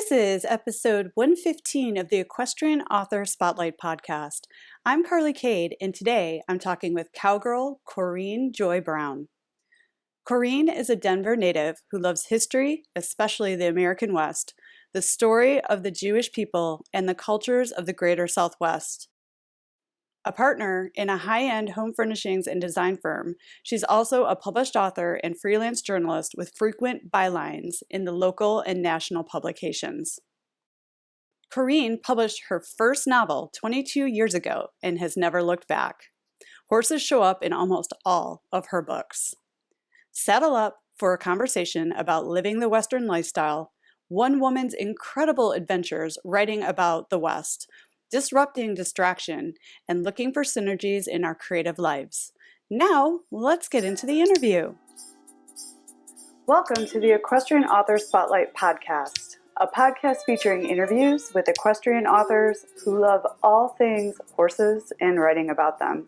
This is episode 115 of the Equestrian Author Spotlight podcast. I'm Carly Cade, and today I'm talking with cowgirl Corinne Joy Brown. Corinne is a Denver native who loves history, especially the American West, the story of the Jewish people, and the cultures of the greater Southwest. A partner in a high-end home furnishings and design firm, she's also a published author and freelance journalist with frequent bylines in the local and national publications. Corinne published her first novel 22 years ago and has never looked back. Horses show up in almost all of her books. Saddle up for a conversation about living the Western lifestyle, one woman's incredible adventures writing about the West, disrupting distraction, and looking for synergies in our creative lives. Now, let's get into the interview. Welcome to the Equestrian Author Spotlight podcast, a podcast featuring interviews with equestrian authors who love all things horses and writing about them.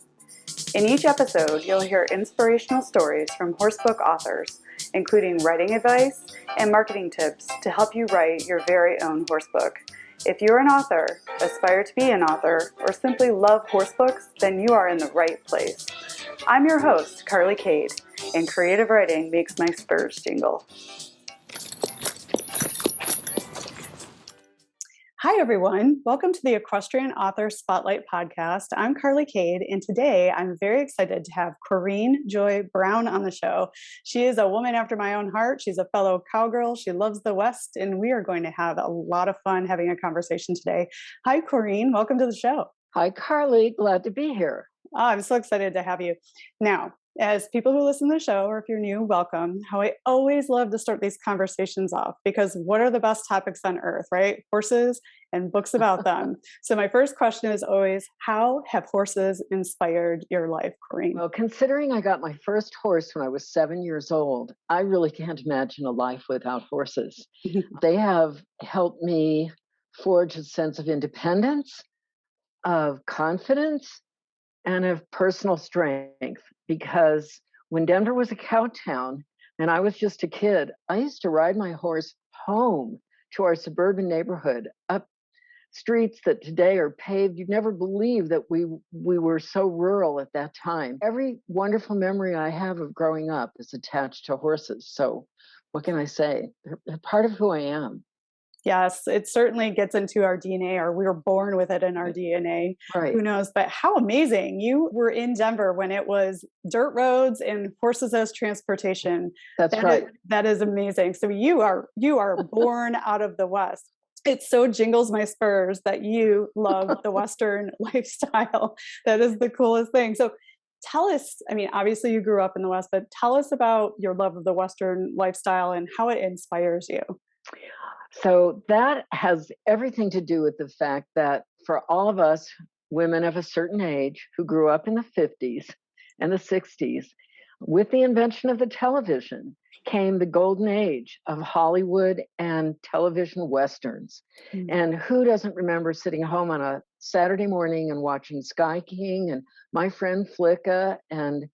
In each episode, you'll hear inspirational stories from horsebook authors, including writing advice and marketing tips to help you write your very own horsebook. If you're an author, aspire to be an author, or simply love horsebooks, then you are in the right place. I'm your host, Carly Cade, and creative writing makes my spurs jingle. Hi, everyone. Welcome to the Equestrian Author Spotlight podcast. I'm Carly Cade, and today I'm very excited to have Corinne Joy Brown on the show. She is a woman after my own heart. She's a fellow cowgirl. She loves the West, and we are going to have a lot of fun having a conversation today. Hi, Corinne. Welcome to the show. Hi, Carly. Glad to be here. Oh, I'm so excited to have you. Now, as people who listen to the show, or if you're new, welcome. How I always love to start these conversations off, because what are the best topics on earth, right? Horses and books about them. So my first question is always, how have horses inspired your life, Corinne? Well, considering I got my first horse when I was 7 years old, I really can't imagine a life without horses. They have helped me forge a sense of independence, of confidence, and of personal strength, because when Denver was a cow town and I was just a kid, I used to ride my horse home to our suburban neighborhood up streets that today are paved. You'd never believe that we were so rural at that time. Every wonderful memory I have of growing up is attached to horses. So what can I say? They're part of who I am. Yes, it certainly gets into our DNA, or we were born with it in our DNA. Right. Who knows? But how amazing. You were in Denver when it was dirt roads and horses as transportation. That's right. That is amazing. So you are born out of the West. It so jingles my spurs that you love the Western lifestyle. That is the coolest thing. So tell us, I mean, obviously you grew up in the West, but tell us about your love of the Western lifestyle and how it inspires you. So that has everything to do with the fact that for all of us women of a certain age who grew up in the 50s and the 60s, with the invention of the television came the golden age of Hollywood and television westerns. Mm-hmm. And who doesn't remember sitting home on a Saturday morning and watching Sky King and My Friend Flicka and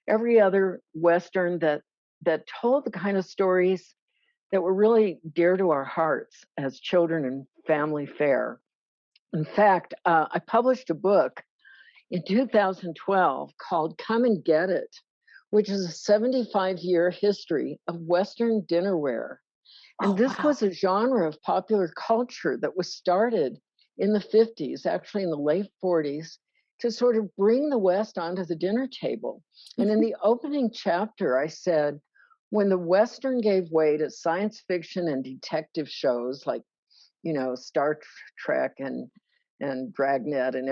every other western that told the kind of stories that were really dear to our hearts as children and family fare. In fact, I published a book in 2012 called Come and Get It, which is a 75-year history of Western dinnerware. And this was a genre of popular culture that was started in the 50s, actually in the late 40s, to sort of bring the West onto the dinner table. And in the opening chapter, I said, when the Western gave way to science fiction and detective shows like, Star Trek and Dragnet and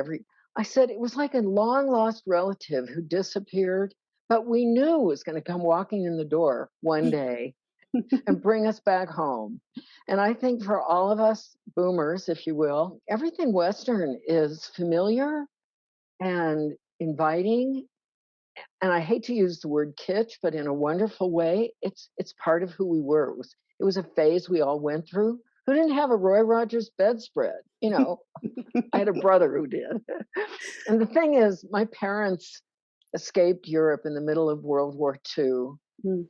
I said it was like a long lost relative who disappeared, but we knew was going to come walking in the door one day and bring us back home. And I think for all of us boomers, if you will, everything Western is familiar and inviting. And I hate to use the word kitsch, but in a wonderful way, it's part of who we were. It was a phase we all went through. Who didn't have a Roy Rogers bedspread? I had a brother who did. And the thing is, my parents escaped Europe in the middle of World War II.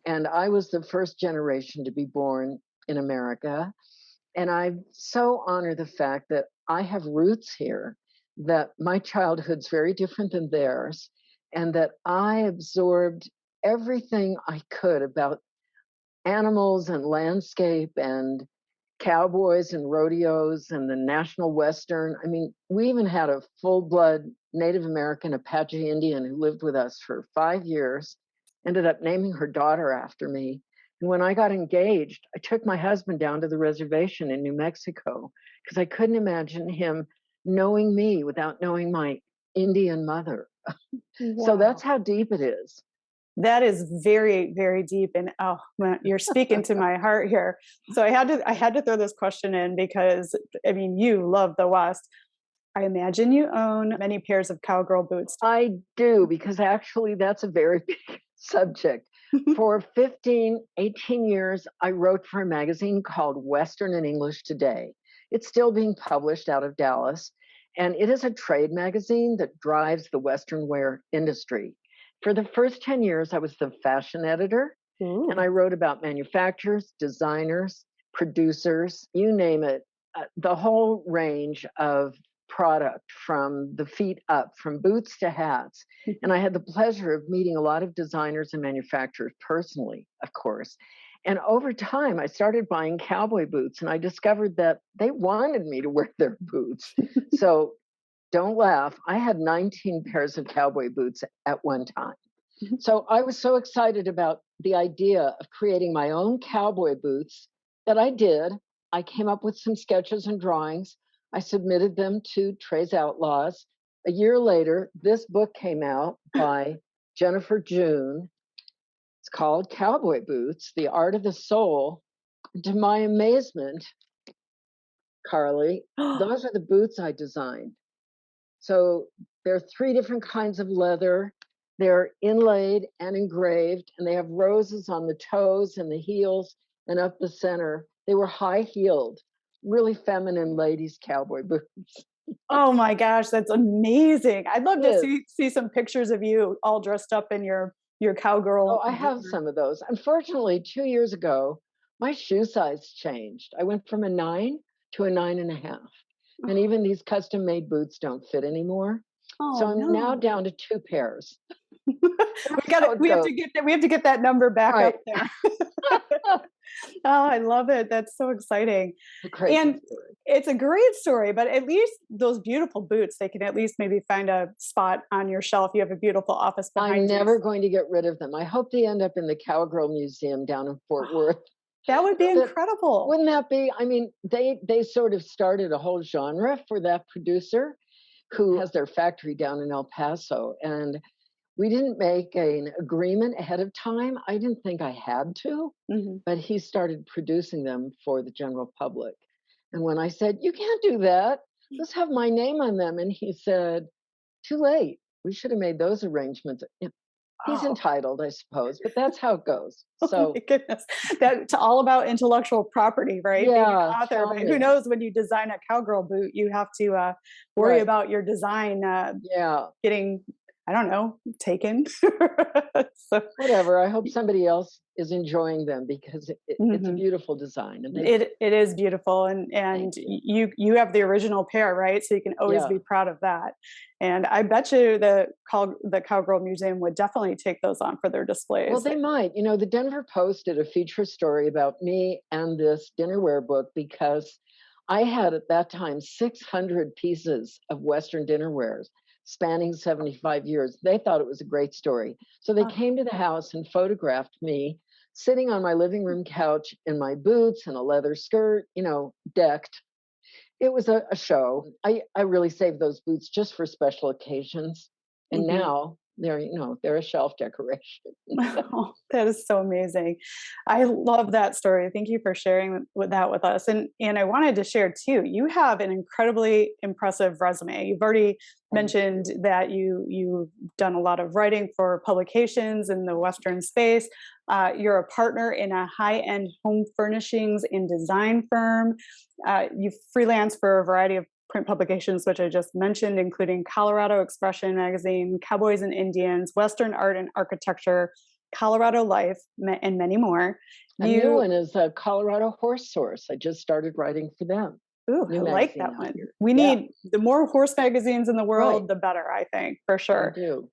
And I was the first generation to be born in America. And I so honor the fact that I have roots here, that my childhood's very different than theirs, and that I absorbed everything I could about animals and landscape and cowboys and rodeos and the National Western. I mean, we even had a full blood Native American Apache Indian who lived with us for 5 years, ended up naming her daughter after me. And when I got engaged, I took my husband down to the reservation in New Mexico because I couldn't imagine him knowing me without knowing my Indian mother. So that's Wow. how deep it is. That is very, very deep, and oh, man, you're speaking to my heart here. So I had to throw this question in because I mean, you love the West. I imagine you own many pairs of cowgirl boots. I do, because actually that's a very big subject. For 15, 18 years, I wrote for a magazine called Western and English Today. It's still being published out of Dallas, and it is a trade magazine that drives the Western wear industry. For the first 10 years, I was the fashion editor, and Ooh. I wrote about manufacturers, designers, producers, you name it, the whole range of product from the feet up, from boots to hats. And I had the pleasure of meeting a lot of designers and manufacturers personally, of course. And over time, I started buying cowboy boots, and I discovered that they wanted me to wear their boots. So don't laugh. I had 19 pairs of cowboy boots at one time. So I was so excited about the idea of creating my own cowboy boots that I did. I came up with some sketches and drawings. I submitted them to Trey's Outlaws. A year later, this book came out by Jennifer June. It's called Cowboy Boots, The Art of the Soul. To my amazement, Carly, those are the boots I designed. So there are three different kinds of leather. They're inlaid and engraved, and they have roses on the toes and the heels and up the center. They were high heeled, really feminine ladies' cowboy boots. Oh my gosh, that's amazing. I'd love It to is. see some pictures of you all dressed up in your Oh, cowgirl I have gear. some of those. Unfortunately, 2 years ago, my shoe size changed. I went from a 9 to a 9.5. And even these custom made boots don't fit anymore. Oh So I'm now no. down to two pairs. We That's got how it. it We have goes. to get that number back up Right. there. Oh, I love it. That's so exciting. A crazy And story. it's a great story, but at least those beautiful boots, they can at least maybe find a spot on your shelf. You have a beautiful office I'm behind you. never going to get rid of them. I hope they end up in the Cowgirl Museum down in Fort Worth. That would be That incredible. wouldn't that be? I mean, they sort of started a whole genre for that producer who has their factory down in El Paso, and we didn't make an agreement ahead of time. I didn't think I had to, Mhm. but he started producing them for the general public. And when I said, "You can't do that. Let's have my name on them," and he said, "Too late. We should have made those arrangements." He's Oh, entitled, I suppose, but that's how it goes. oh my So, goodness. That's all about intellectual property, right? Being yeah, an author, tell but who me. knows when you design a cowgirl boot, you have to worry Right. about your design Yeah. getting, I don't know, taken. So, Whatever. I hope somebody else is enjoying them because it's a mhm. beautiful design, and they It is beautiful, and thank you. you have the original pair, right? So you can always Yeah. be proud of that. And I bet you the Cowgirl Museum would definitely take those on for their Well, displays. they might. You know, the Denver Post did a feature story about me and this dinnerware book because I had at that time 600 pieces of Western dinnerwares spanning 75 years. They thought it was a great story. So they Oh, came to the house and photographed me sitting on my living room couch in my boots and a leather skirt, decked. It was a show. I really saved those boots just for special occasions. And mhm. now they're a shelf decoration. Oh, that is so amazing. I love that story. Thank you for sharing with that with us. And I wanted to share too. You have an incredibly impressive resume. You've already Thank mentioned you. that you've done a lot of writing for publications in the Western space. You're a partner in a high-end home furnishings and design firm. You freelance for a variety of print publications, which I just mentioned, including Colorado Expression Magazine, Cowboys and Indians, Western Art and Architecture, Colorado Life, and many more. A new one is a Colorado Horse Source. I just started writing for them. Ooh, New I like magazine that out one. here. We Yeah, need the more horse magazines in the world, right. the better, I think, for I sure. do.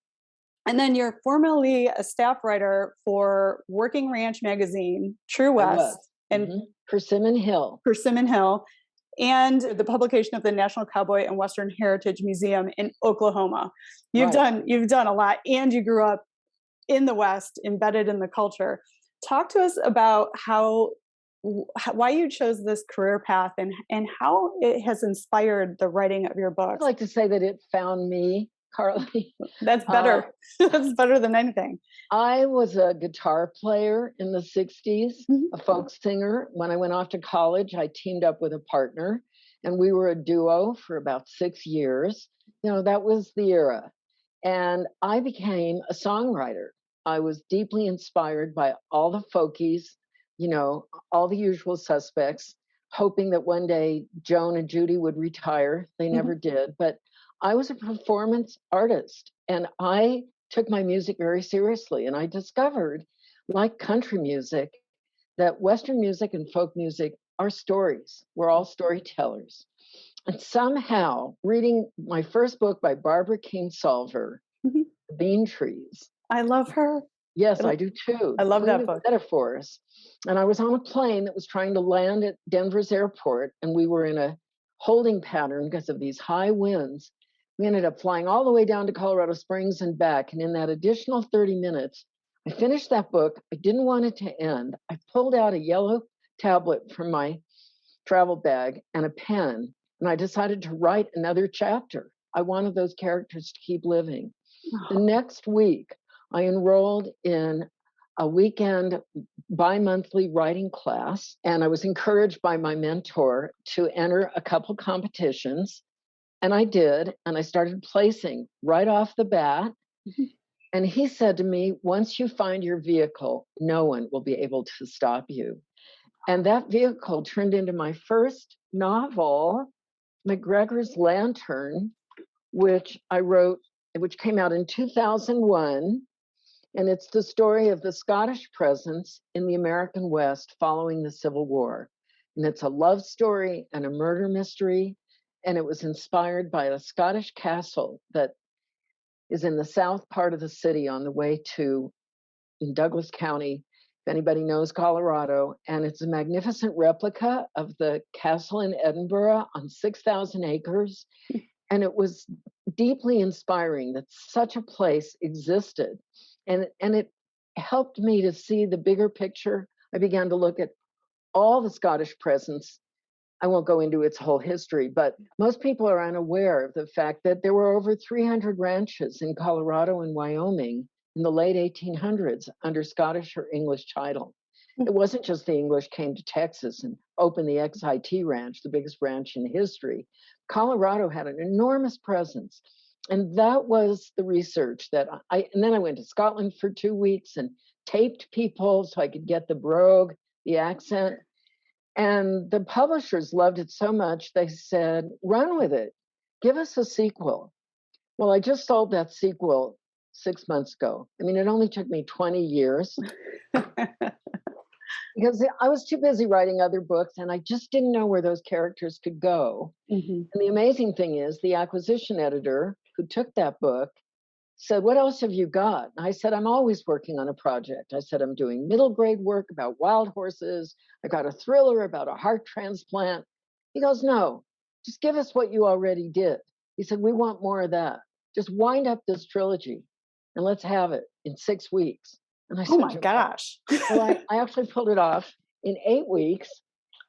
And then you're formerly a staff writer for Working Ranch magazine, True I was. West, and Persimmon Hill. Persimmon Hill, and the publication of the National Cowboy and Western Heritage Museum in Oklahoma. You've Right. done a lot, and you grew up in the West, embedded in the culture. Talk to us about why you chose this career path and how it has inspired the writing of your I'd books. like to say that it found me, Carly. That's better. That's better than anything. I was a guitar player in the 60s, Mhm. a folk singer. When I went off to college, I teamed up with a partner and we were a duo for about 6 years. That was the era. And I became a songwriter. I was deeply inspired by all the folkies, all the usual suspects, hoping that one day Joan and Judy would retire. They never did. But I was a performance artist and I took my music very seriously. And I discovered, like country music, that Western music and folk music are stories. We're all storytellers. And somehow, reading my first book by Barbara Kingsolver, Mhm. The Bean Trees. I love her. Yes, I do too. I The love Queen that of book. Metaphors. And I was on a plane that was trying to land at Denver's airport, and we were in a holding pattern because of these high winds. We ended up flying all the way down to Colorado Springs and back. And in that additional 30 minutes, I finished that book. I didn't want it to end. I pulled out a yellow tablet from my travel bag and a pen, and I decided to write another chapter. I wanted those characters to keep living. The next week, I enrolled in a weekend bi-monthly writing class, and I was encouraged by my mentor to enter a couple competitions. And I did, and I started placing right off the bat. And he said to me, once you find your vehicle, no one will be able to stop you. And that vehicle turned into my first novel, McGregor's Lantern, which I wrote, which came out in 2001. And it's the story of the Scottish presence in the American West following the Civil War. And it's a love story and a murder mystery. And it was inspired by a Scottish castle that is in the south part of the city on the way to, in Douglas County, if anybody knows Colorado. And it's a magnificent replica of the castle in Edinburgh on 6,000 acres. And it was deeply inspiring that such a place existed. And it helped me to see the bigger picture. I began to look at all the Scottish presence. I won't go into its whole history, but most people are unaware of the fact that there were over 300 ranches in Colorado and Wyoming in the late 1800s under Scottish or English title. It wasn't just the English came to Texas and opened the XIT Ranch, the biggest ranch in history. Colorado had an enormous presence. And that was the research and then I went to Scotland for 2 weeks and taped people so I could get the brogue, the accent. And the publishers loved it so much, they said, run with it, give us a sequel. Well, I just sold that sequel 6 months ago. I mean, it only took me 20 years. Because I was too busy writing other books and I just didn't know where those characters could go. And the amazing thing is the acquisition editor who took that book said, what else have you got? And I said, I'm always working on a project. I said, I'm doing middle grade work about wild horses. I got a thriller about a heart transplant. He goes, no, just give us what you already did. He said, we want more of that. Just wind up this trilogy and let's have it in 6 weeks. And I said, Oh my gosh. well, I actually pulled it off in 8 weeks.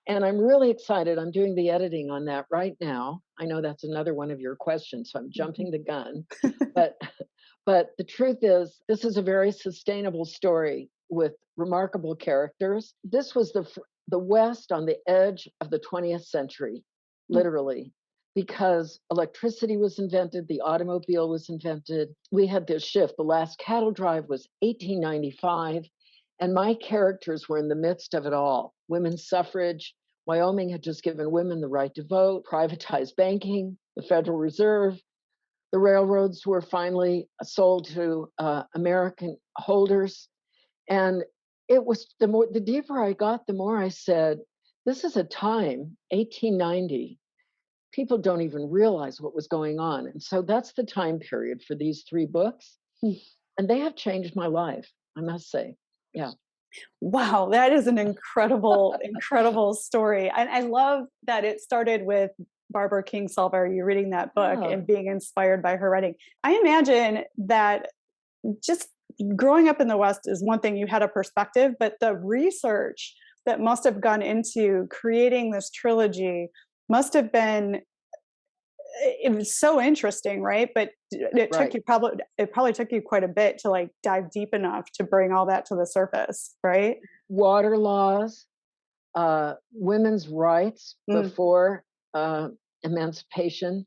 And I'm really excited. I'm doing the editing on that right now. I know that's another one of your questions, so I'm jumping the gun. But the truth is, this is a very sustainable story with remarkable characters. This was the West on the edge of the 20th century, literally, because electricity was invented, the automobile was invented. We had this shift. The last cattle drive was 1895. And my characters were in the midst of it all. Women's suffrage. Wyoming had just given women the right to vote, privatized banking, the Federal Reserve. The railroads were finally sold to American holders. And it was the deeper I got, the more I said, this is a time, 1890. People don't even realize what was going on. And so that's the time period for these 3 books. And they have changed my life, I must say. Yeah. Wow, that is an incredible, incredible story. And I love that it started with Barbara Kingsolver, you reading that book Yeah. and being inspired by her writing. I imagine that just growing up in the West is one thing, you had a perspective, but the research that must have gone into creating this trilogy must have been, it was so interesting, right? But Right. it probably took you quite a bit to like dive deep enough to bring all that to the surface, right? Water laws, women's rights Mm, before emancipation.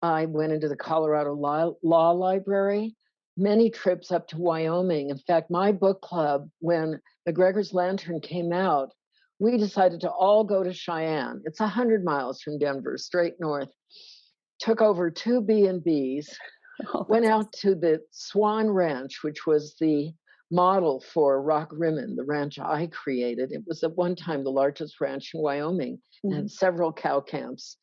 I went into the Colorado Law Library, many trips up to Wyoming. In fact, my book club, when McGregor's Lantern came out, we decided to all go to Cheyenne. It's 100 miles from Denver, straight north. Took over 2 B&Bs, oh, went out to the Swan Ranch, which was the model for Rock Rimmon, the ranch I created. It was at one time the largest ranch in Wyoming and mhm. had several cow camps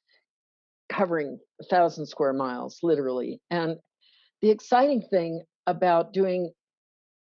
covering 1,000 square miles, literally. And the exciting thing about doing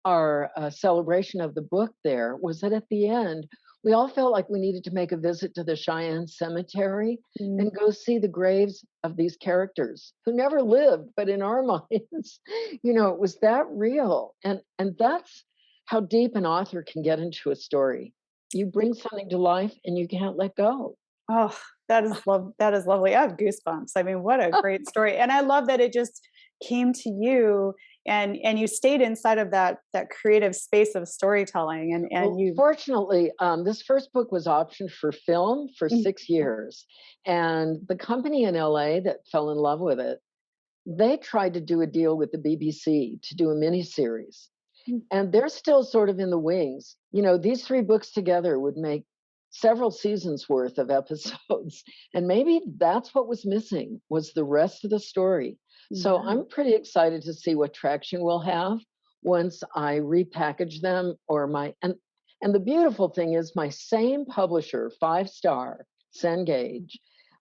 our celebration of the book there was that at the end, we all felt like we needed to make a visit to the Cheyenne Cemetery Mm. and go see the graves of these characters who never lived, but in our minds, it was that real. And that's how deep an author can get into a story. You bring something to life and you can't let go. Oh, that is lovely. I have goosebumps. I mean, what a great story. And I love that it just came to you and you stayed inside of that creative space of storytelling and Well, you fortunately, this first book was optioned for film for mm, 6 years. And the company in LA that fell in love with it, they tried to do a deal with the BBC to do a miniseries. mm, And they're still sort of in the wings. These 3 books together would make several seasons worth of episodes. And maybe that's what was missing was the rest of the story. So yeah. I'm pretty excited to see what traction we'll have once I repackage them or and the beautiful thing is my same publisher, 5-star, Cengage,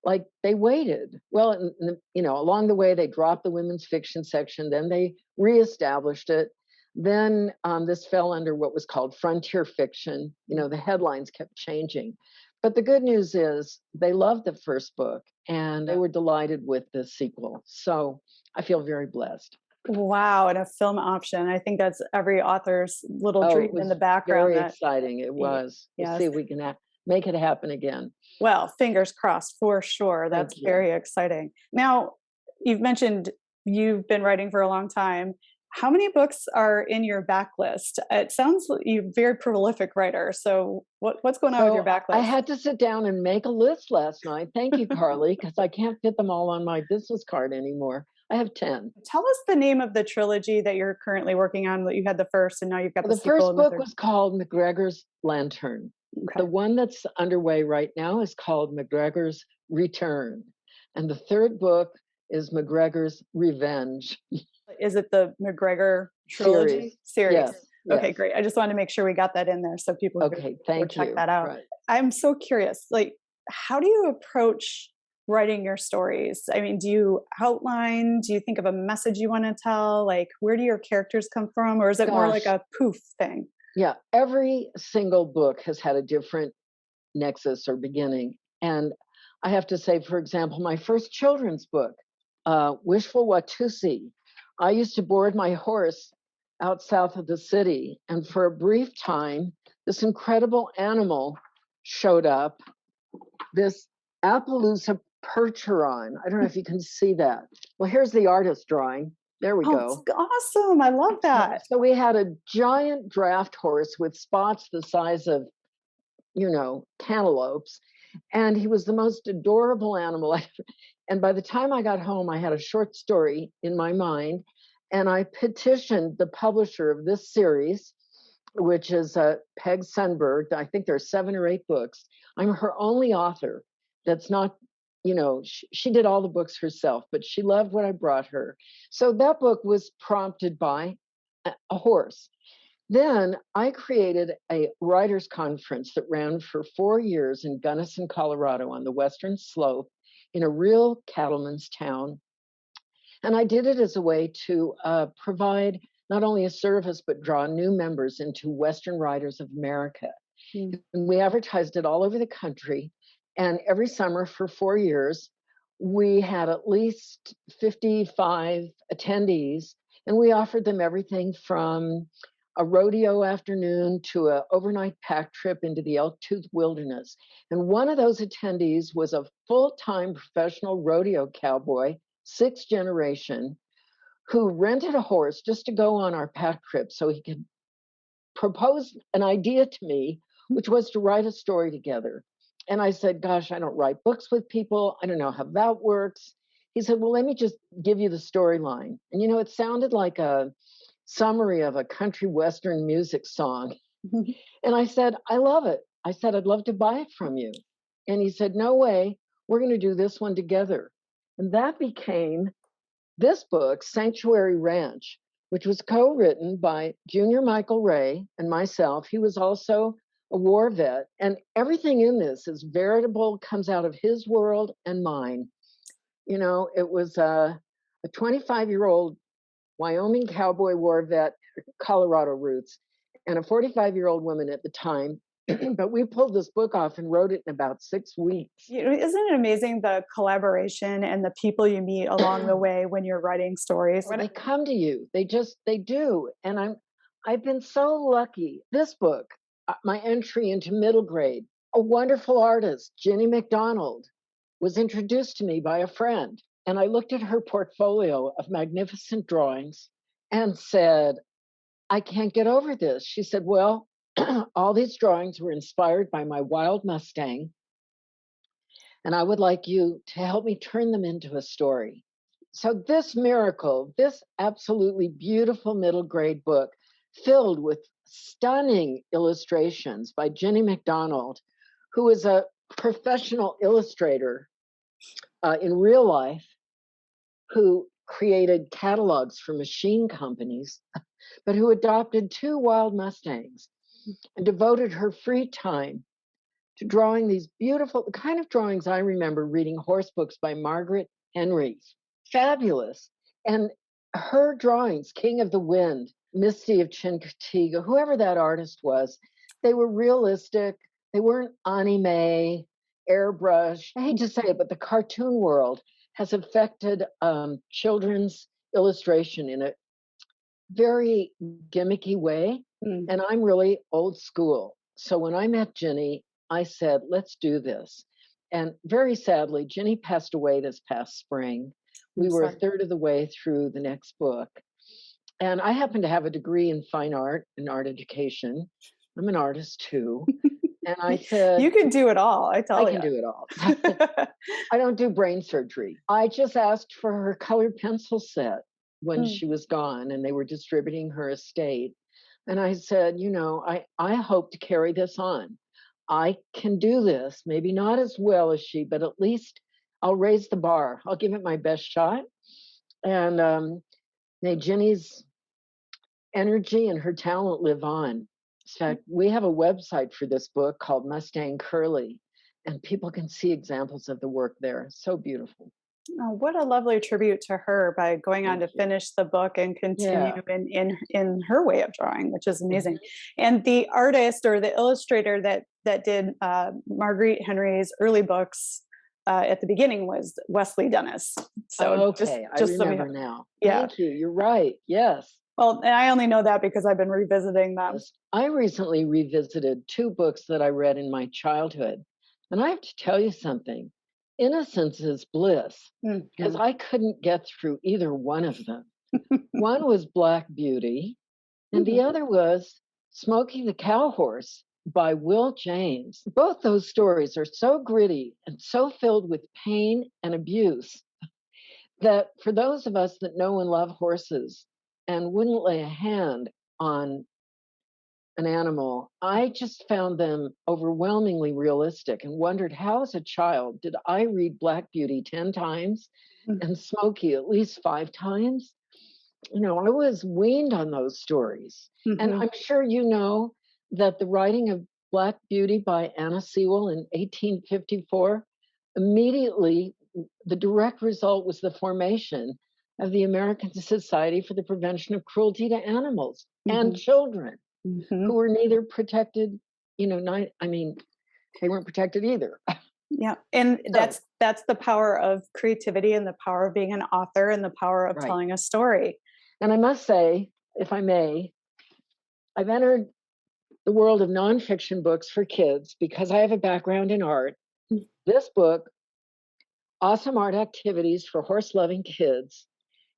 like they waited. Well, along the way they dropped the women's fiction section, then they reestablished it. Then this fell under what was called frontier fiction. The headlines kept changing. But the good news is they loved the first book and they were delighted with the sequel. So I feel very blessed. Wow, and a film option. I think that's every author's little Oh, it dream in the was background very that exciting. It was. We'll yes. see if we can make it happen again. Well, fingers crossed for sure. Thank That's you. very exciting. Now, you've mentioned you've been writing for a long time. How many books are in your backlist? It sounds like you're a very prolific writer. So, what's going on with your So I backlist? had to sit down and make a list last night. Thank you, Carly, because I can't fit them all on my business card anymore. I have 10. Tell us the name of the trilogy that you're currently working on. That you had the first, and now you've got the The sequel first and the book third. was called McGregor's Lantern. The Okay. one that's underway right now is called McGregor's Return. And the third book is McGregor's Revenge Is it the McGregor series. trilogy series? Yes, Okay, yes. great. I just wanted to make sure we got that in there so people could Okay, go thank check you. that out. Right. I'm so curious, like, how do you approach writing your stories? I mean, do you outline? Do you think of a message you want to tell? Like, where do your characters come from? Or is it more like Gosh, a poof thing? yeah, every single book has had a different nexus or beginning. And I have to say, for example, my first children's book, Wishful Watusi, I used to board my horse out south of the city. And for a brief time, this incredible animal showed up, this Appaloosa percheron. I don't know if you can see that. Well, here's the artist drawing. There we Oh, it's go. awesome. I love that. So we had a giant draft horse with spots the size of cantaloupes. And he was the most adorable animal. And by the time I got home, I had a short story in my mind. And I petitioned the publisher of this series, which is Peg Sundberg. I think there are 7 or 8 books. I'm her only author that's not, she did all the books herself, but she loved what I brought her. So that book was prompted by a horse. Then I created a writers' conference that ran for 4 years in Gunnison, Colorado, on the western slope in a real cattleman's town. And I did it as a way to provide not only a service, but draw new members into Western Writers of America. Mm. And we advertised it all over the country. And every summer for 4 years, we had at least 55 attendees, and we offered them everything from a rodeo afternoon to an overnight pack trip into the Elk Tooth Wilderness. And one of those attendees was a full-time professional rodeo cowboy, sixth generation, who rented a horse just to go on our pack trip so he could propose an idea to me, which was to write a story together. And I said, gosh, I don't write books with people. I don't know how that works. He said, well, let me just give you the storyline. And, it sounded like a summary of a country western music song. And I said, I love it. I said, I'd love to buy it from you. And he said, no way. We're going to do this one together. And that became this book, Sanctuary Ranch, which was co-written by Junior Michael Ray and myself. He was also a war vet, and everything in this is veritable, comes out of his world and mine. It was a 25-year-old Wyoming cowboy war vet, Colorado roots, and a 45-year-old woman at the time. But we pulled this book off and wrote it in about 6 weeks. Isn't it amazing, the collaboration and the people you meet along the way when you're writing stories? When they come to you, they do. And I've been so lucky. This book, my entry into middle grade, a wonderful artist, Jenny McDonald, was introduced to me by a friend. And I looked at her portfolio of magnificent drawings and said, I can't get over this. She said, well, all these drawings were inspired by my wild Mustang, and I would like you to help me turn them into a story. So this miracle, this absolutely beautiful middle grade book, filled with stunning illustrations by Jenny McDonald, who is a professional illustrator in real life, who created catalogs for machine companies, but who adopted 2 wild Mustangs and devoted her free time to drawing these beautiful, the kind of drawings I remember reading horse books by Margaret Henry. Fabulous. And her drawings, King of the Wind, Misty of Chincoteague, whoever that artist was, they were realistic. They weren't anime, airbrush. I hate to say it, but the cartoon world has affected children's illustration in a very gimmicky way. Mm. And I'm really old school. So when I met Jenny, I said, let's do this. And very sadly, Jenny passed away this past spring. We were a third of the way through the next book. And I happen to have a degree in fine art and art education. I'm an artist too. And I said, you can do it all, I tell you. I can do it all. I don't do brain surgery. I just asked for her colored pencil set when she was gone and they were distributing her estate. And I said, I hope to carry this on. I can do this, maybe not as well as she, but at least I'll raise the bar. I'll give it my best shot. And may Jenny's energy and her talent live on. In fact, we have a website for this book called Mustang Curly, and people can see examples of the work there. So beautiful. Oh, what a lovely tribute to her by going on to finish the book and continue in her way of drawing, which is amazing. And the artist or the illustrator that did Marguerite Henry's early books at the beginning was Wesley Dennis. So okay, I remember now. Yeah. Thank you. You're right. Yes. Well, and I only know that because I've been revisiting them. Yes. I recently revisited 2 books that I read in my childhood. And I have to tell you something. Innocence is bliss, because I couldn't get through either one of them. One was Black Beauty, and the other was Smokey the Cowhorse by Will James. Both those stories are so gritty and so filled with pain and abuse that for those of us that know and love horses and wouldn't lay a hand on an animal, I just found them overwhelmingly realistic and wondered how, as a child, did I read Black Beauty 10 times and Smokey at least 5 times? I was weaned on those stories. And Hmm. I'm sure you know that the writing of Black Beauty by Anna Sewell in 1854, immediately the direct result was the formation of the American Society for the Prevention of Cruelty to Animals and Hmm. Children, Hmm. who were neither protected, I mean, they weren't protected either. Yeah, and So, that's the power of creativity and the power of being an author and the power of right. telling a story. And I must say, if I may, I've entered the world of nonfiction books for kids because I have a background in art. This book, Awesome Art Activities for Horse Loving Kids,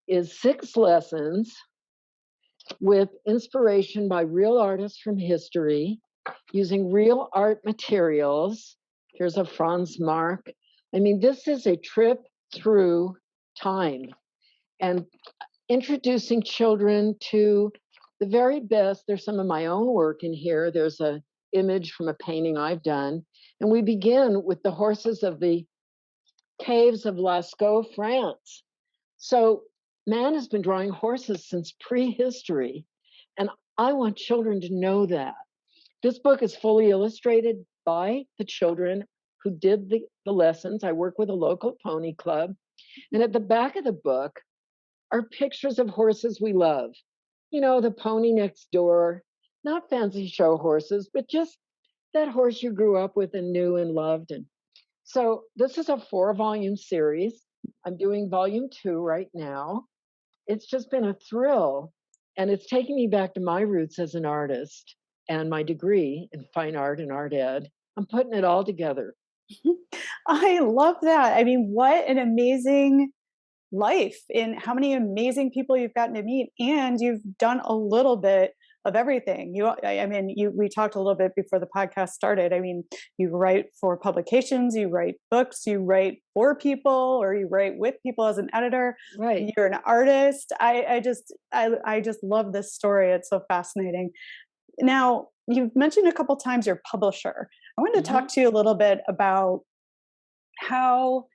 is 6 lessons with inspiration by real artists from history using real art materials. Here's a Franz Marc. I mean, this is a trip through time and introducing children to the very best. There's some of my own work in here. There's a image from a painting I've done. And we begin with the horses of the caves of Lascaux, France. So man has been drawing horses since prehistory. And I want children to know that. This book is fully illustrated by the children who did the lessons. I work with a local pony club. And at the back of the book are pictures of horses we love. The pony next door, not fancy show horses, but just that horse you grew up with and knew and loved. And so this is a 4-volume series. I'm doing volume 2 right now. It's just been a thrill. And it's taking me back to my roots as an artist and my degree in fine art and art ed. I'm putting it all together. I love that. I mean, what an amazing life and how many amazing people you've gotten to meet, and you've done a little bit of everything. We talked a little bit before the podcast started. I mean, you write for publications, you write books, you write for people, or you write with people as an editor. Right. You're an artist. I just love this story. It's so fascinating. Now, you've mentioned a couple times your publisher. I wanted to talk Mhm. to you a little bit about how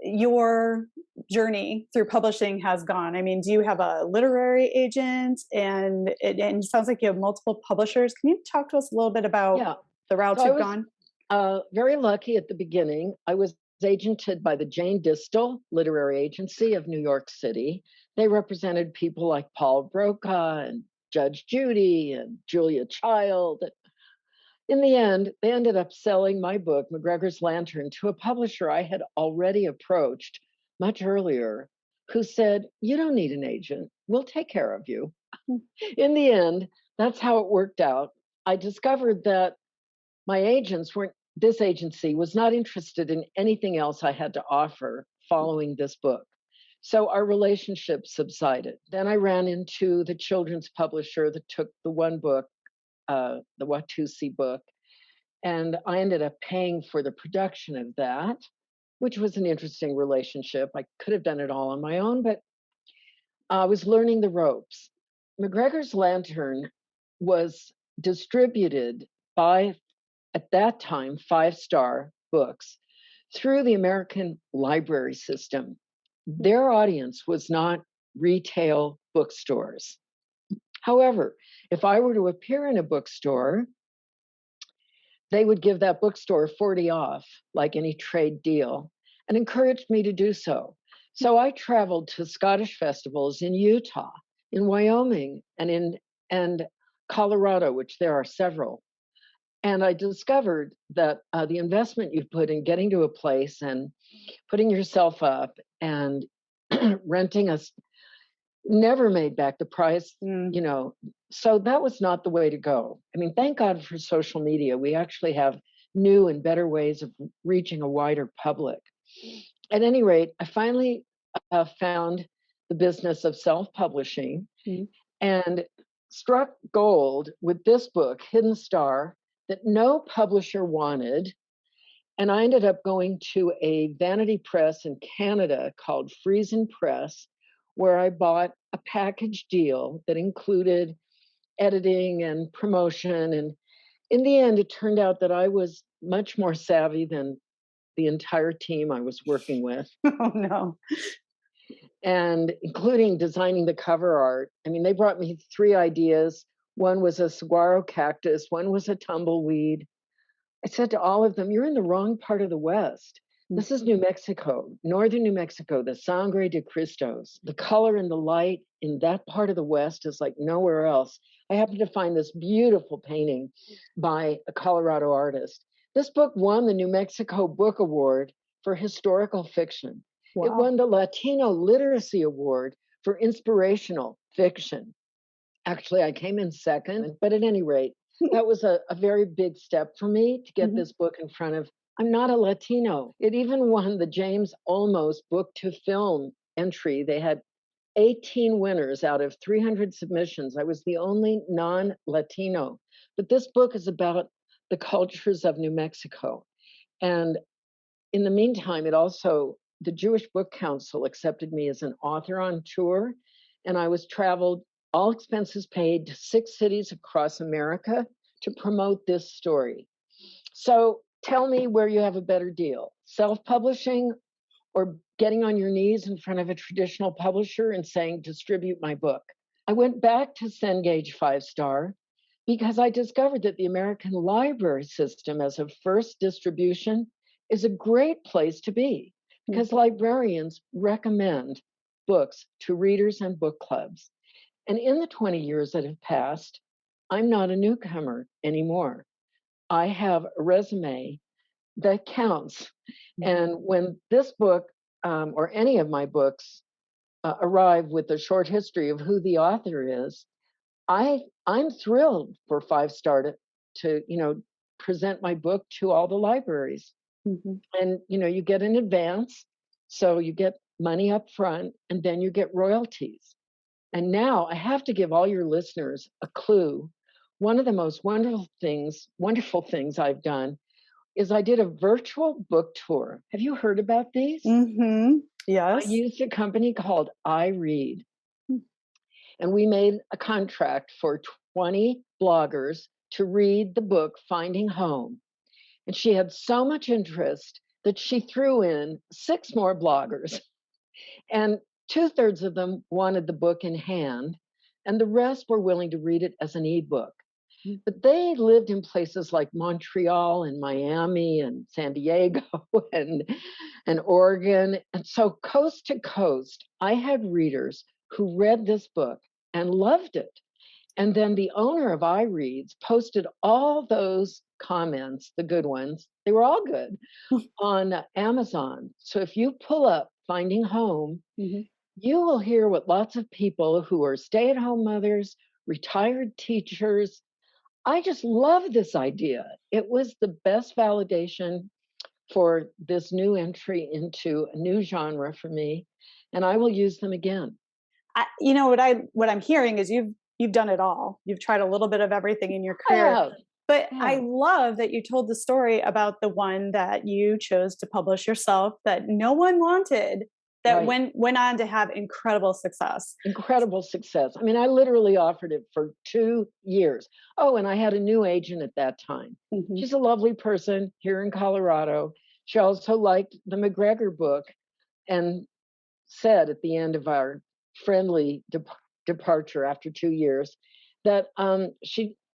your journey through publishing has gone. I mean, do you have a literary agent? And it sounds like you have multiple publishers. Can you talk to us a little bit about Yeah. the So routes I you've was gone? very lucky at the beginning. I was agented by the Jane Distel Literary Agency of New York City. They represented people like Paul Brokaw and Judge Judy and Julia Child. In the end, they ended up selling my book, McGregor's Lantern, to a publisher I had already approached much earlier, who said, "You don't need an agent. We'll take care of you." In the end, that's how it worked out. I discovered that my agents weren't, this agency was not interested in anything else I had to offer following this book. So our relationship subsided. Then I ran into the children's publisher that took the one book, the Watusi book, and I ended up paying for the production of that, which was an interesting relationship. I could have done it all on my own, but I was learning the ropes. McGregor's Lantern was distributed by, at that time, 5 Star Books through the American library system. Their audience was not retail bookstores. However, if I were to appear in a bookstore, they would give that bookstore 40 off, like any trade deal, and encouraged me to do so. So I traveled to Scottish festivals in Utah, in Wyoming, and Colorado, which there are several. And I discovered that the investment you put in getting to a place and putting yourself up and renting a never made back the price, Mm. you know. So that was not the way to go. I mean, thank God for social media. We actually have new and better ways of reaching a wider public. At any rate, I finally found the business of self publishing Mm. and struck gold with this book, Hidden Star, that no publisher wanted. And I ended up going to a vanity press in Canada called Friesen Press, where I bought a package deal that included editing and promotion. And in the end, it turned out that I was much more savvy than the entire team I was working with. Oh no. and including designing the cover art. I mean, they brought me 3 ideas. One was a saguaro cactus, one was a tumbleweed. I said to all of them, "You're in the wrong part of the West. This is New Mexico, northern New Mexico, the Sangre de Cristos. The color and the light in that part of the West is like nowhere else." I happened to find this beautiful painting by a Colorado artist. This book won the New Mexico Book Award for historical fiction. It Wow. won the Latino Literacy Award for inspirational fiction. Actually, I came in second, but at any rate, that was a very big step for me to get Mhm. this book in front of. I'm not a Latino. It even won the James Olmos Book to Film entry. They had 18 winners out of 300 submissions. I was the only non Latino. But this book is about the cultures of New Mexico. And in the meantime, the Jewish Book Council accepted me as an author on tour, and I was traveled, all expenses paid, to 6 cities across America to promote this story. So tell me where you have a better deal, self-publishing or getting on your knees in front of a traditional publisher and saying, "Distribute my book." I went back to Cengage 5-star because I discovered that the American library system as a first distribution is a great place to be because librarians recommend books to readers and book clubs. And in the 20 years that have passed, I'm not a newcomer anymore. I have a resume that counts. And when this book or any of my books arrive with a short history of who the author is, I'm thrilled for 5-star to present my book to all the libraries. Mhm. And you get an advance, so you get money up front, and then you get royalties. And now I have to give all your listeners a clue. One of the most wonderful things I've done is I did a virtual book tour. Have you heard about these? Mhm. I Yes. used a company called I Read, and we made a contract for 20 bloggers to read the book Finding Home. And she had so much interest that she threw in 6 more bloggers, and 2/3 of them wanted the book in hand, and the rest were willing to read it as an ebook. But they lived in places like Montreal and Miami and San Diego and Oregon. And so coast to coast, I had readers who read this book and loved it. And then the owner of iReads posted all those comments, the good ones, they were all good, on Amazon. So if you pull up Finding Home, Mhm. you will hear what lots of people who are stay-at-home mothers, retired teachers. I just love this idea. It was the best validation for this new entry into a new genre for me, and I will use them again. What I'm hearing is you've done it all. You've tried a little bit of everything in your I career. have. But I Yeah, love that you told the story about the one that you chose to publish yourself that no one wanted, that right. went on to have incredible success. Incredible success. I mean, I literally offered it for 2 years. Oh, and I had a new agent at that time. Mhm. She's a lovely person here in Colorado. She also liked the McGregor book and said at the end of our friendly departure after 2 years that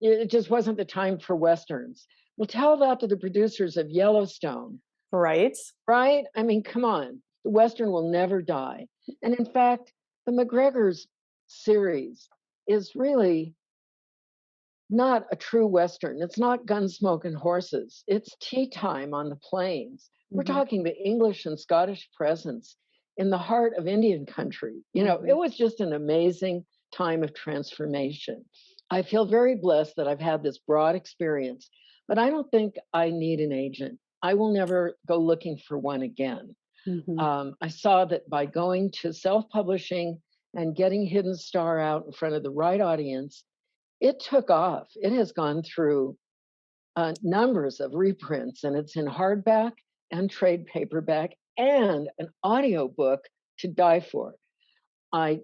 it just wasn't the time for westerns. Well, tell that to the producers of Yellowstone, Right? right? I mean, come on, the western will never die. And in fact, the McGregor's series is really not a true western. It's not Gunsmoke and Horses. It's tea time on the plains. We're Mhm. talking the English and Scottish presence in the heart of Indian country. It Mhm. was just an amazing time of transformation. I feel very blessed that I've had this broad experience, but I don't think I need an agent. I will never go looking for one again. Mhm. I saw that by going to self-publishing and getting Hidden Star out in front of the right audience, it took off. It has gone through numbers of reprints, and it's in hardback and trade paperback and an audiobook to die for. I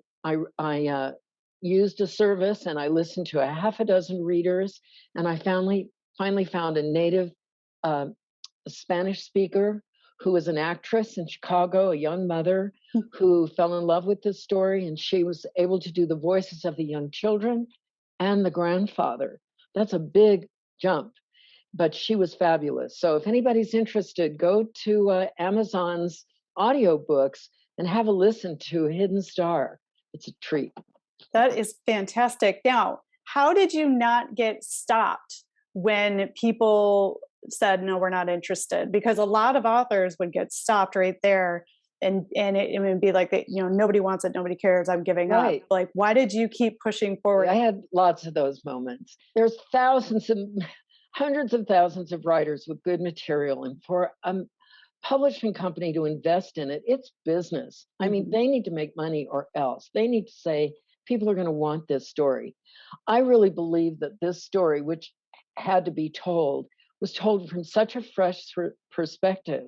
used a service and I listened to a half a dozen readers, and I finally found a native uh, Spanish speaker who was an actress in Chicago, a young mother who fell in love with this story, and she was able to do the voices of the young children and the grandfather. That's a big jump, but she was fabulous. So if anybody's interested, go to Amazon's audiobooks and have a listen to Hidden Star. It's a treat. That is fantastic. Now, how did you not get stopped when people said, no, we're not interested? Because a lot of authors would get stopped right there, and it would be like, nobody wants it, nobody cares, I'm giving up. Right. Like, why did you keep pushing forward? I had lots of those moments. There's thousands and hundreds of thousands of writers with good material, and for a publishing company to invest in it, it's business. I mean, they need to make money, or else they need to say people are going to want this story. I really believe that this story, which had to be told, was told from such a fresh perspective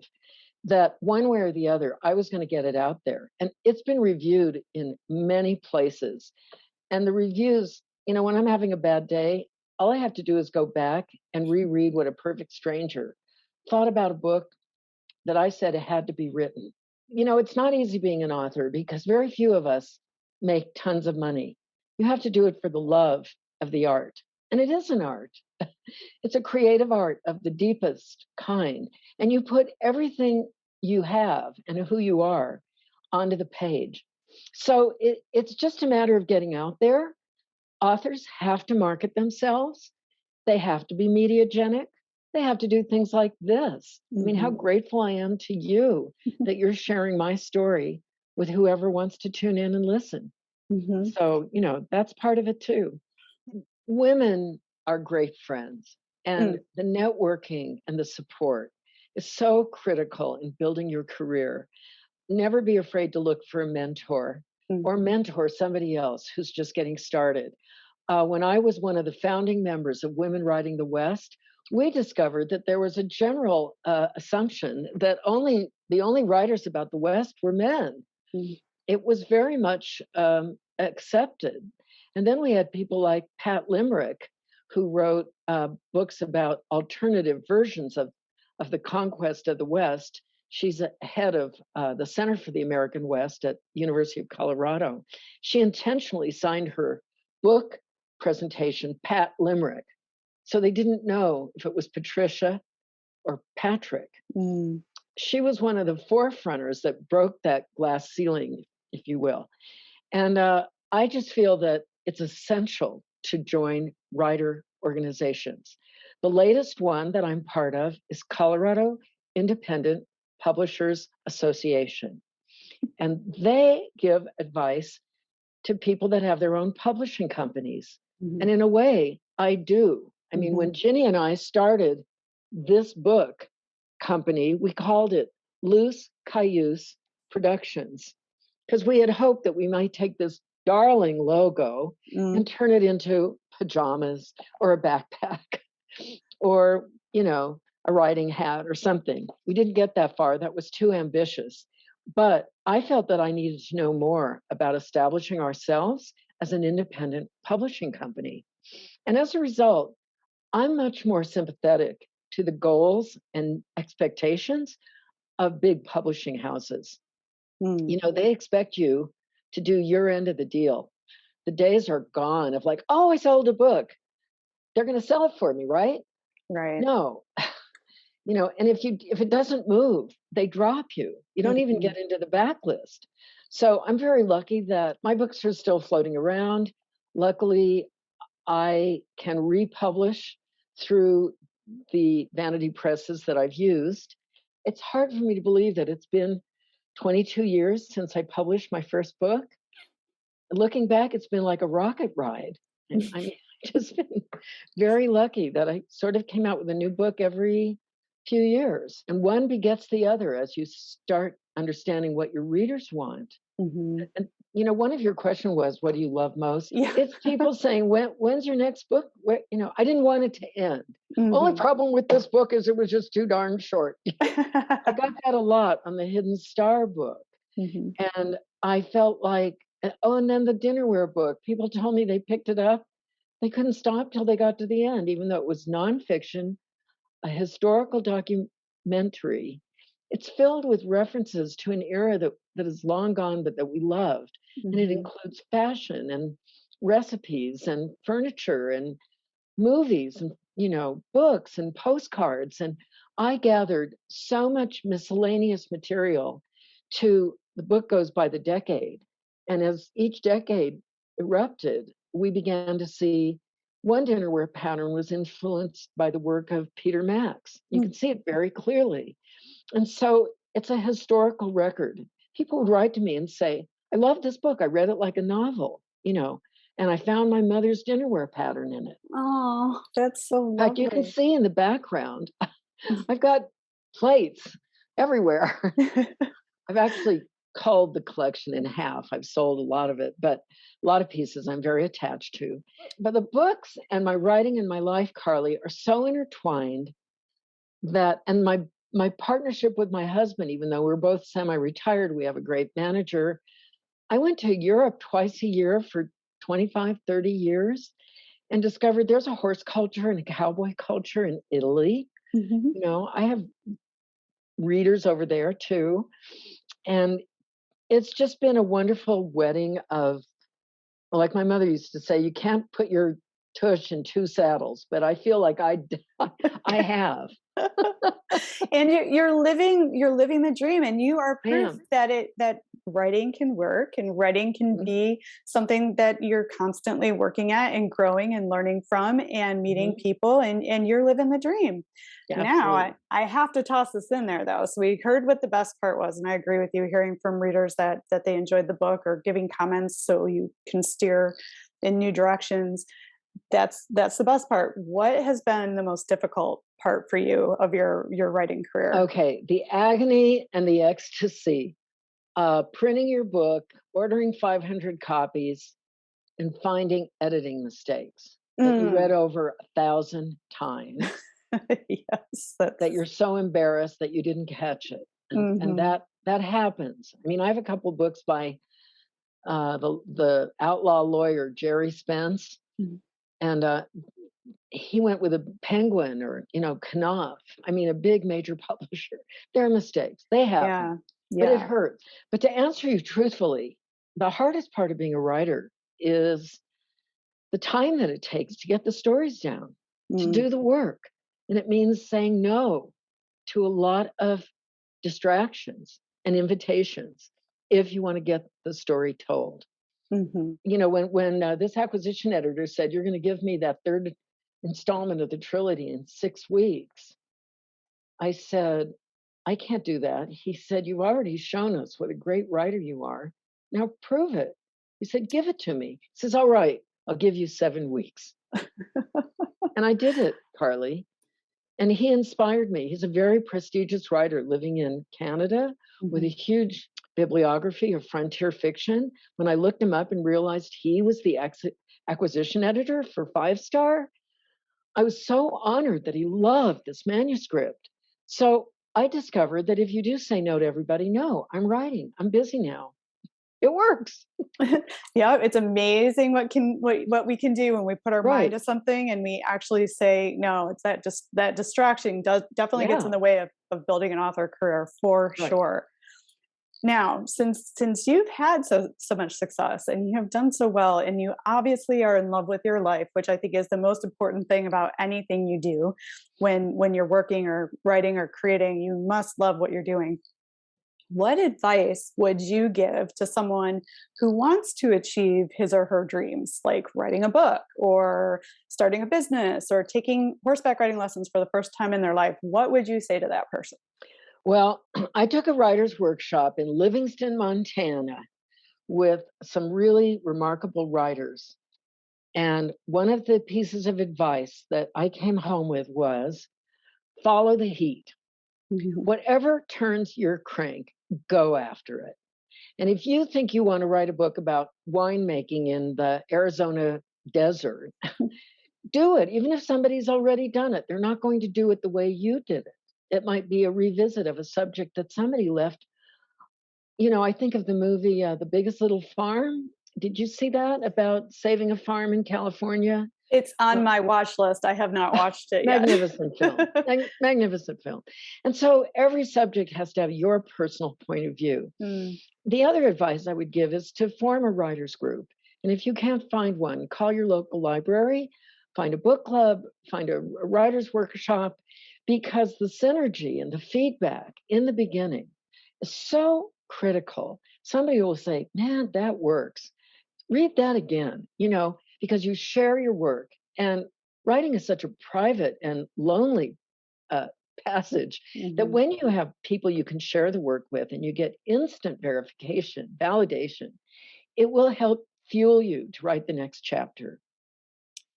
that one way or the other, I was going to get it out there. And it's been reviewed in many places. And the reviews, when I'm having a bad day, all I have to do is go back and reread what a perfect stranger thought about a book that I said it had to be written. It's not easy being an author because very few of us make tons of money. You have to do it for the love of the art. And it is an art. It's a creative art of the deepest kind. And you put everything you have and who you are onto the page. So it's just a matter of getting out there. Authors have to market themselves. They have to be mediagenic. They have to do things like this. I mean, how grateful I am to you that you're sharing my story with whoever wants to tune in and listen. So, that's part of it too. Women are great friends, and the networking and the support is so critical in building your career. Never be afraid to look for a mentor or mentor somebody else who's just getting started. When I was one of the founding members of Women Writing the West, we discovered that there was a general assumption that the only writers about the West were men. It was very much accepted. And then we had people like Pat Limerick, who wrote books about alternative versions of the conquest of the West. She's a head of the Center for the American West at University of Colorado. She intentionally signed her book presentation Pat Limerick, so they didn't know if it was Patricia or Patrick. She was one of the forefronters that broke that glass ceiling, if you will. And I just feel that it's essential to join writer organizations. The latest one that I'm part of is Colorado Independent Publishers Association. And they give advice to people that have their own publishing companies. And in a way, I do. I mean, when Ginny and I started this book company, we called it Loose Cayuse Productions, because we had hoped that we might take this darling logo and turn it into pajamas or a backpack or, a riding hat or something. We didn't get that far. That was too ambitious. But I felt that I needed to know more about establishing ourselves as an independent publishing company. And as a result, I'm much more sympathetic to the goals and expectations of big publishing houses. They expect you to do your end of the deal. The days are gone of like, oh, I sold a book. They're going to sell it for me, right? Right. No. And if it doesn't move, they drop you. You don't even get into the backlist. So I'm very lucky that my books are still floating around. Luckily, I can republish through the vanity presses that I've used. It's hard for me to believe that it's been 22 years since I published my first book. Looking back, it's been like a rocket ride. And I mean, I've just been very lucky that I sort of came out with a new book every few years, and one begets the other as you start understanding what your readers want. And one of your question was, what do you love most? Yeah. It's people saying, when's your next book? I didn't want it to end. Only problem with this book is it was just too darn short. I got that a lot on the Hidden Star book. And I felt like, and then the dinnerware book, people told me they picked it up. They couldn't stop till they got to the end, even though it was nonfiction, a historical documentary it's filled with references to an era that is long gone, but that we loved. And it Mhm. includes fashion and recipes and furniture and movies and, books and postcards. And I gathered so much miscellaneous material the book goes by the decade. And as each decade erupted, we began to see one dinnerware pattern was influenced by the work of Peter Max. You Mm. can see it very clearly. And so it's a historical record. People would write to me and say, I love this book. I read it like a novel, and I found my mother's dinnerware pattern in it. Oh, that's so In fact, you can lovely. see in the background, I've got plates everywhere. I've actually culled the collection in half. I've sold a lot of it, but a lot of pieces I'm very attached to. But the books and my writing and my life, Carly, are so intertwined and my partnership with my husband, even though we're both semi-retired, we have a great manager. I went to Europe twice a year for 25, 30 years and discovered there's a horse culture and a cowboy culture in Italy. Mhm. I have readers over there too. And it's just been a wonderful wedding of, like my mother used to say, you can't put your tush in two saddles, but I feel like I have. And you're living the dream, and you are I proof am. that writing can work, and writing can be something that you're constantly working at and growing and learning from and meeting Mm-hmm. people, and you're living the dream. Yeah, Now absolutely. I have to toss this in there though. So we heard what the best part was, and I agree with you, hearing from readers that they enjoyed the book or giving comments so you can steer in new directions. That's the best part. What has been the most difficult part for you of your writing career? Okay, the agony and the ecstasy, printing your book, ordering 500 copies, and finding editing mistakes that you read Mm. over 1,000 times, Yes, that that's you're so embarrassed that you didn't catch it. And mhm. that happens. I mean, I have a couple books by the outlaw lawyer Jerry Spence, Mhm. and he went with a Penguin or Knopf. I mean, a big major publisher. There are mistakes. They happen, Yeah. but it Yeah. hurts. But to answer you truthfully, the hardest part of being a writer is the time that it takes to get the stories down, to Mm. do the work. And it means saying no to a lot of distractions and invitations if you want to get the story told. Mhm. When this acquisition editor said, you're going to give me that third installment of the trilogy in 6 weeks, I said, I can't do that. He said, you've already shown us what a great writer you are. Now prove it. He said, give it to me. He says, all right, I'll give you 7 weeks. And I did it, Carly. And he inspired me. He's a very prestigious writer living in Canada with a Mhm. huge bibliography of frontier fiction. When I looked him up and realized he was the acquisition editor for Five Star, I was so honored that he loved this manuscript. So I discovered that if you do say no to everybody, no, I'm writing, I'm busy now. It works. Yeah, it's amazing what we can do when we put our mind Right. to something and we actually say no. It's that just that distraction does definitely gets in Yeah. the way of building an author career for Right. sure. Now, since you've had so much success and you have done so well, and you obviously are in love with your life, which I think is the most important thing about anything you do, when you're working or writing or creating, you must love what you're doing. What advice would you give to someone who wants to achieve his or her dreams, like writing a book or starting a business or taking horseback riding lessons for the first time in their life? What would you say to that person? Well, I took a writer's workshop in Livingston, Montana with some really remarkable writers. And one of the pieces of advice that I came home with was follow the heat. Mhm. Whatever turns your crank, go after it. And if you think you want to write a book about winemaking in the Arizona desert, do it. Even if somebody's already done it, they're not going to do it the way you did it. It might be a revisit of a subject that somebody left. I think of the movie The Biggest Little Farm. Did you see that about saving a farm in California? It's on my watch list. I have not watched it yet. Magnificent film. Magnificent film. And so every subject has to have your personal point of view. Mm, The other advice I would give is to form a writers group. And if you can't find one, call your local library, find a book club, find a writers workshop, because the synergy and the feedback in the beginning is so critical. Somebody will say, man, that works. Read that again, because you share your work. And writing is such a private and lonely uh, passage that mhm. when you have people you can share the work with and you get instant verification, validation, it will help fuel you to write the next chapter.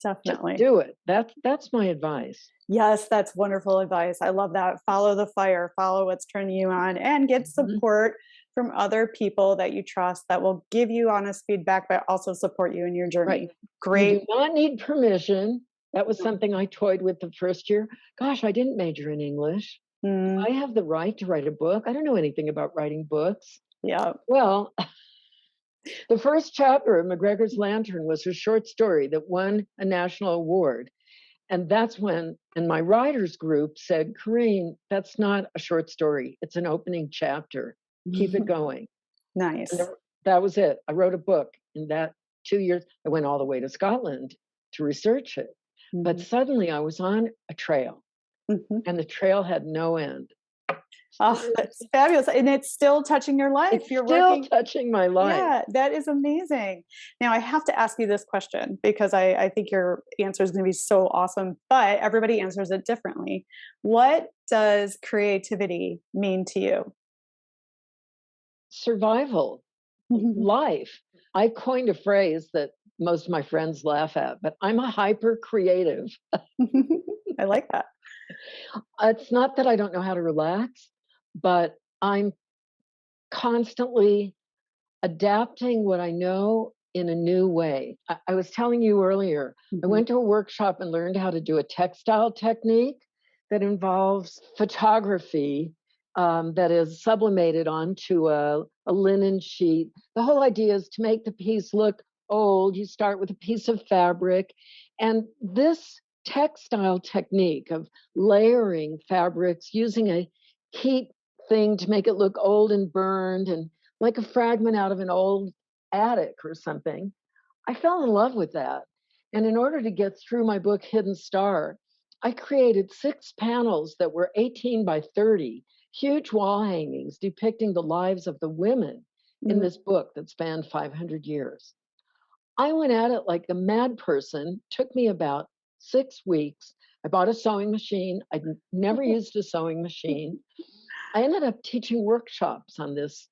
Just Definitely. do it. That's my advice. Yes, that's wonderful advice. I love that. Follow the fire, follow what's turning you on, and get Mhm. support from other people that you trust that will give you honest feedback, but also support you in your Right. journey. You do Great. not need permission. That was something I toyed with the first year. Gosh, I didn't major in English. Do Mm, I have the right to write a book? I don't know anything about writing books. yeah. Well, the first chapter of McGregor's Lantern was a short story that won a national award. And that's when, and my writers group said, Corinne, that's not a short story. It's an opening chapter. Keep it going. And Nice. that was it. I wrote a book in that 2 years. I went all the way to Scotland to research it. But Mhm, suddenly I was on a trail, mhm. and the trail had no end. Oh, that's Seriously, fabulous. And it's still touching your life. it's You're still working. touching my life. Yeah, that is amazing. Now, I have to ask you this question because I think your answer is going to be so awesome, but everybody answers it differently. What does creativity mean to you? Survival, life. I coined a phrase that most of my friends laugh at, but I'm a hyper creative. I like that. It's not that I don't know how to relax, but I'm constantly adapting what I know in a new way. I was telling you earlier, I Mhm, went to a workshop and learned how to do a textile technique that involves photography that is sublimated onto a linen sheet. The whole idea is to make the piece look old. You start with a piece of fabric, and this textile technique of layering fabrics using a heat thing to make it look old and burned and like a fragment out of an old attic or something. I fell in love with that. And in order to get through my book, Hidden Star, I created 6 panels that were 18 by 30, huge wall hangings depicting the lives of the women in mm, this book that spanned 500 years. I went at it like a mad person, took me about 6 weeks. I bought a sewing machine. I'd never used a sewing machine. I ended up teaching workshops on this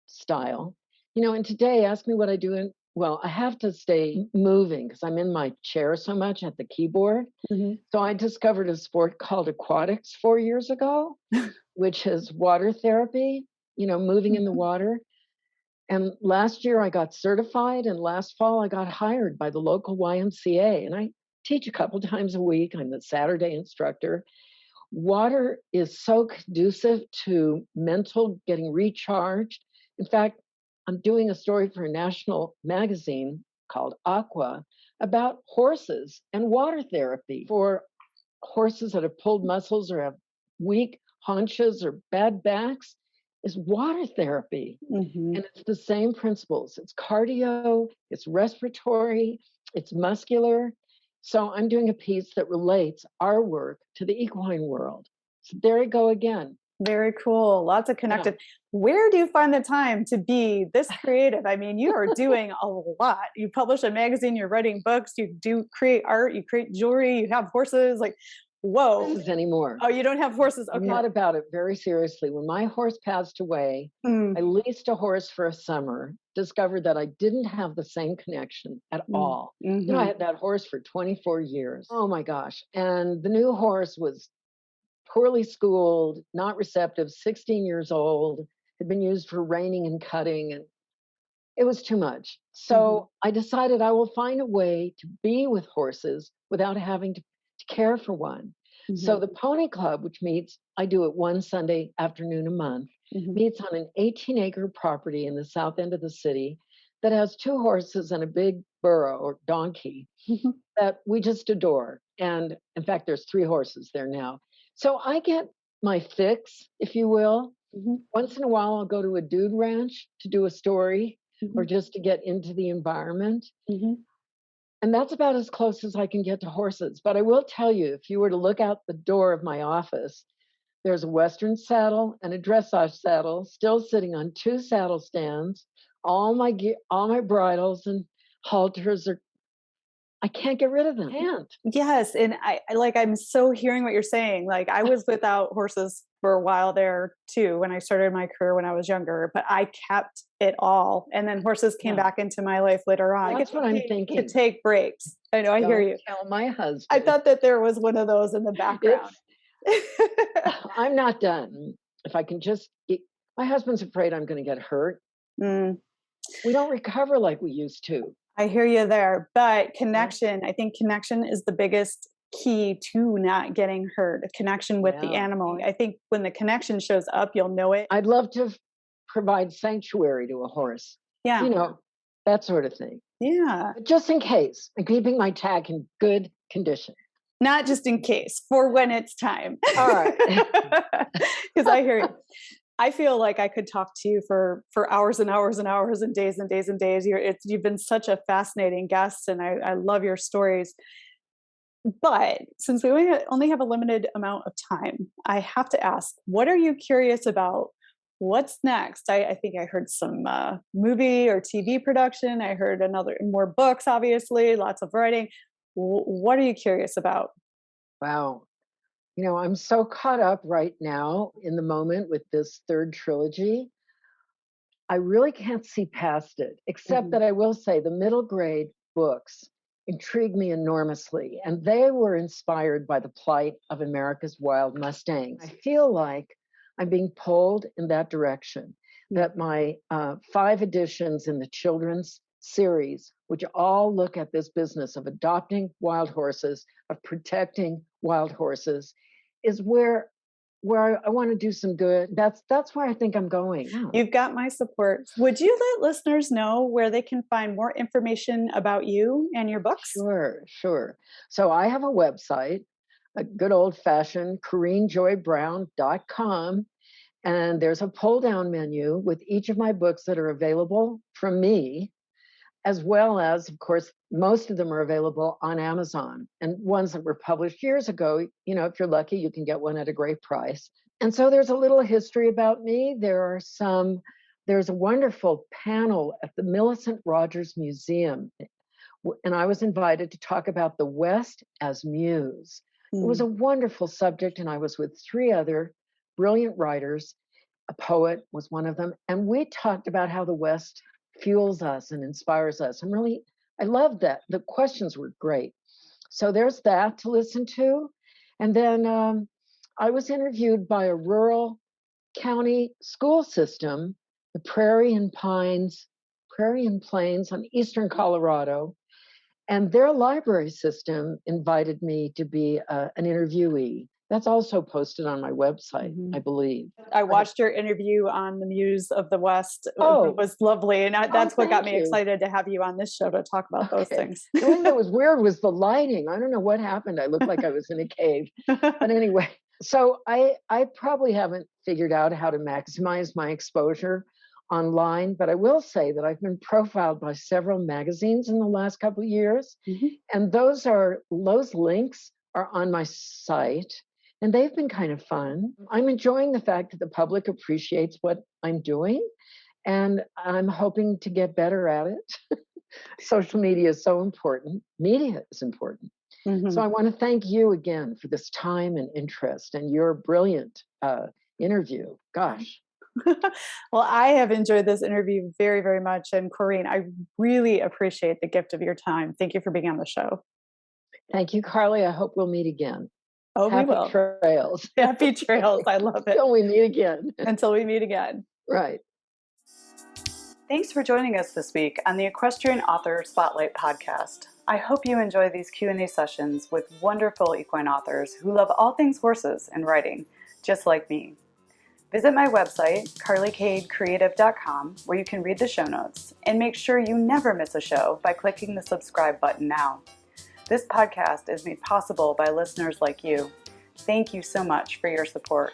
style. And today, ask me what I do well, I have to stay moving because I'm in my chair so much at the keyboard. mhm, So I discovered a sport called aquatics 4 years ago, which is water therapy, moving in the mhm. water. And last year I got certified, and last fall I got hired by the local YMCA. And I teach a couple times a week. I'm the Saturday instructor. Water is so conducive to mental getting recharged. In fact, I'm doing a story for a national magazine called Aqua about horses and water therapy for horses that have pulled muscles or have weak haunches or bad backs is water therapy. Mhm. And it's the same principles. It's cardio, it's respiratory, it's muscular. So I'm doing a piece that relates our work to the equine world. So there I go again. Very cool. Lots of Yeah. connected. Where do you find the time to be this creative? I mean, you are doing a lot. You publish a magazine, you're writing books, you do create art, you create jewelry, you have horses. Like, whoa. Horses anymore. Oh, you don't have horses. I've Okay. thought about it very seriously. When my horse passed away, Mm, I leased a horse for a summer, discovered that I didn't have the same connection at mm, all. I mhm, had that horse for 24 years. Oh my gosh. And the new horse was poorly schooled, not receptive, 16 years old, had been used for reining and cutting, and it was too much. mhm, So I decided I will find a way to be with horses without having to care for one. So mhm, the Pony Club, which meets, I do it one Sunday afternoon a month, mhm, meets on an 18-acre property in the south end of the city that has 2 horses and a big burro or donkey that we just adore. And in fact, there's 3 horses there now. So I get my fix, if you will. Once in a while, I'll go to a dude ranch to do a story or just to get into the environment. And that's about as close as I can get to horses. But I will tell you, if you were to look out the door of my office, there's a Western saddle and a dressage saddle still sitting on 2 saddle stands. All my bridles and halters are, I can't get rid of them. I can't. Yes, and I'm so hearing what you're saying. Like, I was without horses for a while there too when I started my career when I was younger, but I kept it all. And then horses came back into my life later on. That's what I'm thinking. To take breaks. I know, I hear you. Tell my husband. I thought that there was one of those in the background. I'm not done. If I can just my husband's afraid I'm going to get hurt. We don't recover like we used to. I hear you there, but connection, I think connection is the biggest key to not getting hurt, a connection with the animal. I think when the connection shows up, you'll know it. I'd love to provide sanctuary to a horse. Yeah. You know, that sort of thing. Yeah. But just in case, I'm keeping my tack in good condition. Not just in case, for when it's time. All right. Because I hear you. I feel like I could talk to you for hours and hours and hours and days and days and days. You've been such a fascinating guest, and I love your stories. But since we only have a limited amount of time, I have to ask, what are you curious about? What's next? I think I heard some movie or TV production. I heard more books, obviously, lots of writing. What are you curious about? Wow. You know, I'm so caught up right now in the moment with this 3rd trilogy. I really can't see past it, except that I will say the middle grade books intrigued me enormously, and they were inspired by the plight of America's wild Mustangs. I feel like I'm being pulled in that direction, that my 5 editions in the children's series, which all look at this business of adopting wild horses, of protecting wild horses, is where I want to do some good. That's where I think I'm going. Yeah. You've got my support. Would you let listeners know where they can find more information about you and your books? Sure. So I have a website, a good old-fashioned CorinneJoyBrown.com, and there's a pull-down menu with each of my books that are available from me, as well as, of course, most of them are available on Amazon, and ones that were published years ago, you know, if you're lucky, you can get one at a great price. And so there's a little history about me. There's a wonderful panel at the Millicent Rogers Museum, and I was invited to talk about the West as Muse. It was a wonderful subject, and I was with 3 other brilliant writers. A poet was one of them, and we talked about how the West fuels us and inspires us. I loved that. The questions were great. So there's that to listen to. And then I was interviewed by a rural county school system, the Prairie and Plains on eastern Colorado. And their library system invited me to be an interviewee. That's also posted on my website, I believe. I watched your interview on the Muse of the West. It was lovely. And that's what got me excited to have you on this show to talk about those things. The thing that was weird was the lighting. I don't know what happened. I looked like I was in a cave. But anyway, so I probably haven't figured out how to maximize my exposure online, but I will say that I've been profiled by several magazines in the last couple of years. And those links are on my site. And they've been kind of fun. I'm enjoying the fact that the public appreciates what I'm doing, and I'm hoping to get better at it. Social media is so important. Media is important. So I want to thank you again for this time and interest and your brilliant interview. Gosh. Well, I have enjoyed this interview very, very much. And Corinne, I really appreciate the gift of your time. Thank you for being on the show. Thank you, Carly. I hope we'll meet again. Oh, Happy we will. Trails. Happy trails. I love it. Until we meet again. Until we meet again. Right. Thanks for joining us this week on the Equestrian Author Spotlight podcast. I hope you enjoy these Q&A sessions with wonderful equine authors who love all things horses and writing, just like me. Visit my website, carlycadecreative.com, where you can read the show notes, and make sure you never miss a show by clicking the subscribe button now. This podcast is made possible by listeners like you. Thank you so much for your support.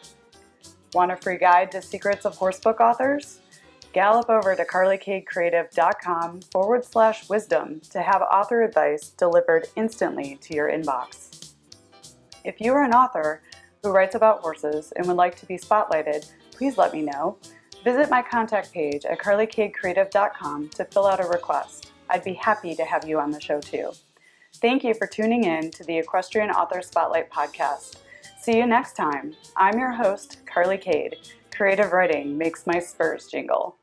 Want a free guide to secrets of horsebook authors? Gallop over to carlycadecreative.com/wisdom to have author advice delivered instantly to your inbox. If you are an author who writes about horses and would like to be spotlighted, please let me know. Visit my contact page at carlycadecreative.com to fill out a request. I'd be happy to have you on the show too. Thank you for tuning in to the Equestrian Author Spotlight podcast. See you next time. I'm your host, Carly Cade. Creative writing makes my spurs jingle.